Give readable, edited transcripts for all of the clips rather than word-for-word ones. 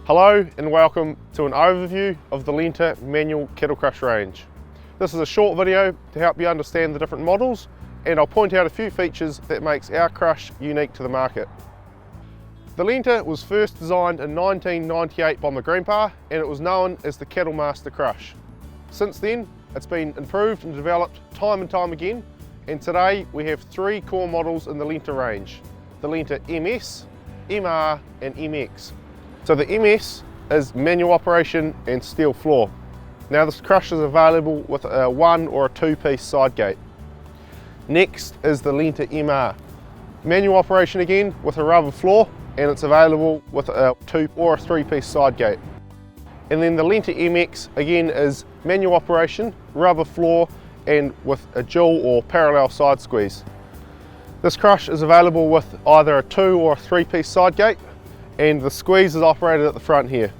Hello and welcome to an overview of the Lenta manual cattle crush range. This is a short video to help you understand the different models, and I'll point out a few features that makes our crush unique to the market. The Lenta was first designed in 1998 by my grandpa, and it was known as the Cattle Master Crush. Since then, it's been improved and developed time and time again, and today we have three core models in the Lenta range: the Lenta MS, MR and MX. So the MS is manual operation and steel floor. Now this crush is available with a 1 or a 2-piece side gate. Next is the Lenta MR. Manual operation again with a rubber floor, and it's available with a 2 or a 3-piece side gate. And then the Lenta MX again is manual operation, rubber floor and with a dual or parallel side squeeze. This crush is available with either a 2 or a 3-piece side gate, and the squeeze is operated at the front here.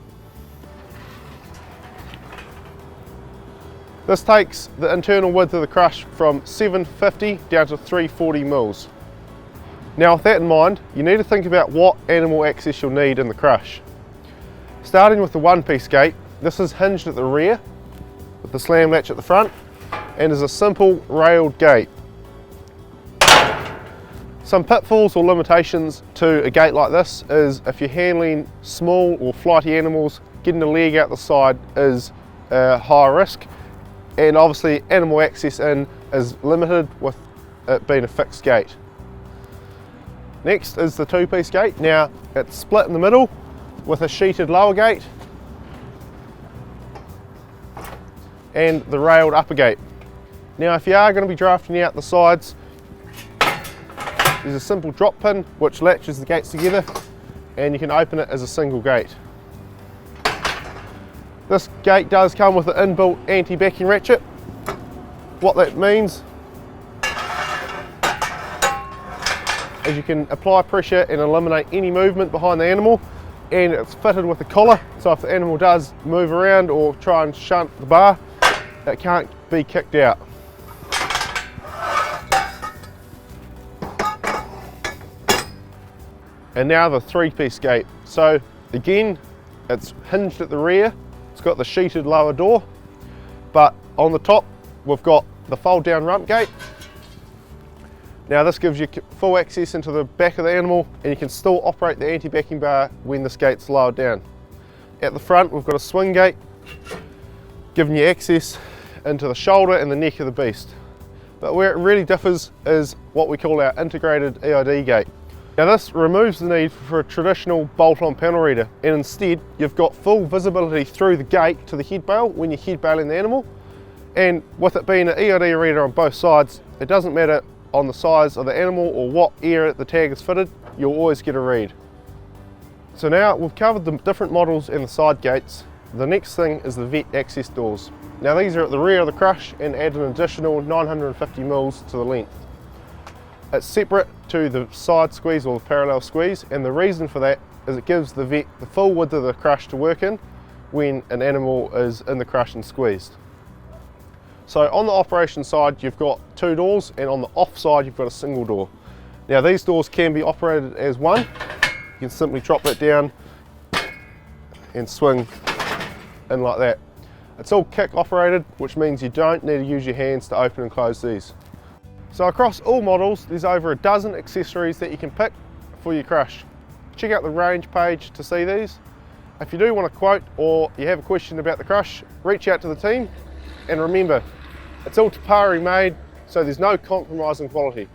This takes the internal width of the crush from 750 down to 340 mils. Now with that in mind, you need to think about what animal access you'll need in the crush. Starting with the 1-piece gate, this is hinged at the rear with the slam latch at the front and is a simple railed gate. Some pitfalls or limitations to a gate like this is if you're handling small or flighty animals, getting a leg out the side is a high risk, and obviously animal access in is limited with it being a fixed gate. Next is the 2-piece gate. Now it's split in the middle with a sheeted lower gate and the railed upper gate. Now if you are going to be drafting out the sides, there's a simple drop pin which latches the gates together, and you can open it as a single gate. This gate does come with an inbuilt anti-backing ratchet. What that means is you can apply pressure and eliminate any movement behind the animal, and it's fitted with a collar, so if the animal does move around or try and shunt the bar, it can't be kicked out. And now the 3-piece gate. So again, it's hinged at the rear, it's got the sheeted lower door, but on the top we've got the fold down rump gate. Now this gives you full access into the back of the animal, and you can still operate the anti-backing bar when this gate's lowered down. At the front we've got a swing gate, giving you access into the shoulder and the neck of the beast. But where it really differs is what we call our integrated EID gate. Now this removes the need for a traditional bolt-on panel reader, and instead you've got full visibility through the gate to the head bale when you're head baling the animal. And with it being an EID reader on both sides, it doesn't matter on the size of the animal or what area the tag is fitted, you'll always get a read. So now we've covered the different models and the side gates. The next thing is the vet access doors. Now these are at the rear of the crush and add an additional 950 mils to the length. It's separate to the side squeeze or the parallel squeeze, and the reason for that is it gives the vet the full width of the crush to work in when an animal is in the crush and squeezed. So on the operation side you've got 2 doors, and on the off side you've got a single door. Now these doors can be operated as one. You can simply drop that down and swing in like that. It's all kick operated, which means you don't need to use your hands to open and close these. So across all models there's over a dozen accessories that you can pick for your crush. Check out the range page to see these. If you do want a quote or you have a question about the crush, reach out to the team, and remember, it's all Pari made, so there's no compromise in quality.